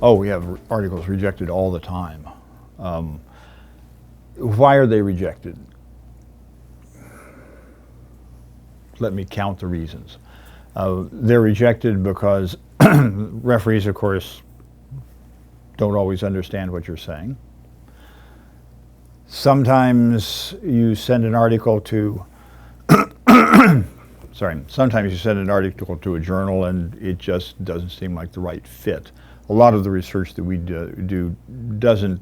Oh, we have articles rejected all the time. Why are they rejected? Let me count the reasons. They're rejected because referees, of course, don't always understand what you're saying. Sometimes you send an article to sometimes you send an article to a journal and it just doesn't seem like the right fit. A lot of the research that we do doesn't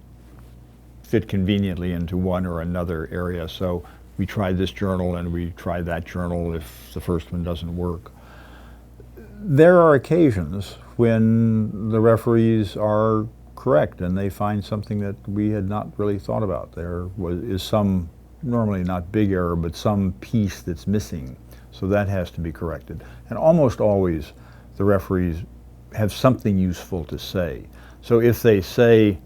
fit conveniently into one or another area, so we try this journal and we try that journal if the first one doesn't work. There are occasions when the referees are correct and they find something that we had not really thought about. There is some, normally not big error, but some piece that's missing. So that has to be corrected. And almost always the referees have something useful to say. So if they say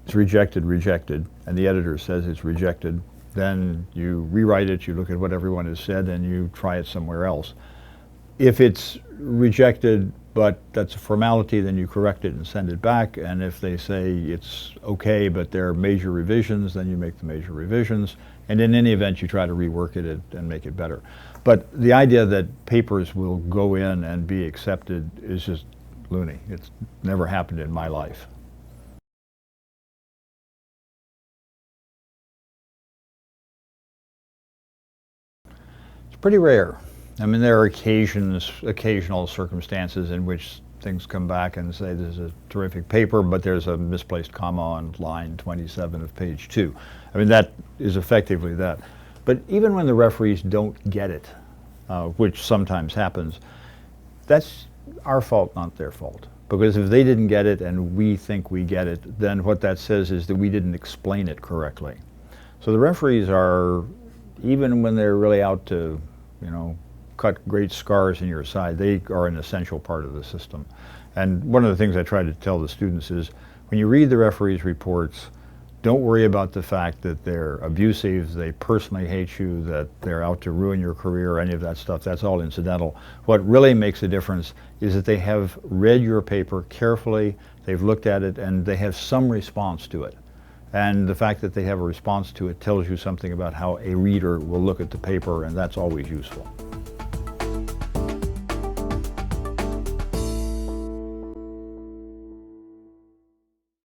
it's rejected, and the editor says it's rejected, then you rewrite it, you look at what everyone has said, and you try it somewhere else. If it's rejected, but that's a formality, then you correct it and send it back. And if they say it's okay, but there are major revisions, then you make the major revisions. And in any event, you try to rework it and make it better. But the idea that papers will go in and be accepted is just loony. It's never happened in my life. It's pretty rare. I mean, there are occasional circumstances in which things come back and say this is a terrific paper, but there's a misplaced comma on line 27 of page 2. I mean, that is effectively that. But even when the referees don't get it, which sometimes happens, that's our fault, not their fault. Because if they didn't get it and we think we get it, then what that says is that we didn't explain it correctly. So the referees are, even when they're really out to, cut great scars in your side, they are an essential part of the system. And one of the things I try to tell the students is, when you read the referees' reports, don't worry about the fact that they're abusive, they personally hate you, that they're out to ruin your career, any of that stuff. That's all incidental. What really makes a difference is that they have read your paper carefully, they've looked at it, and they have some response to it. And the fact that they have a response to it tells you something about how a reader will look at the paper, and that's always useful.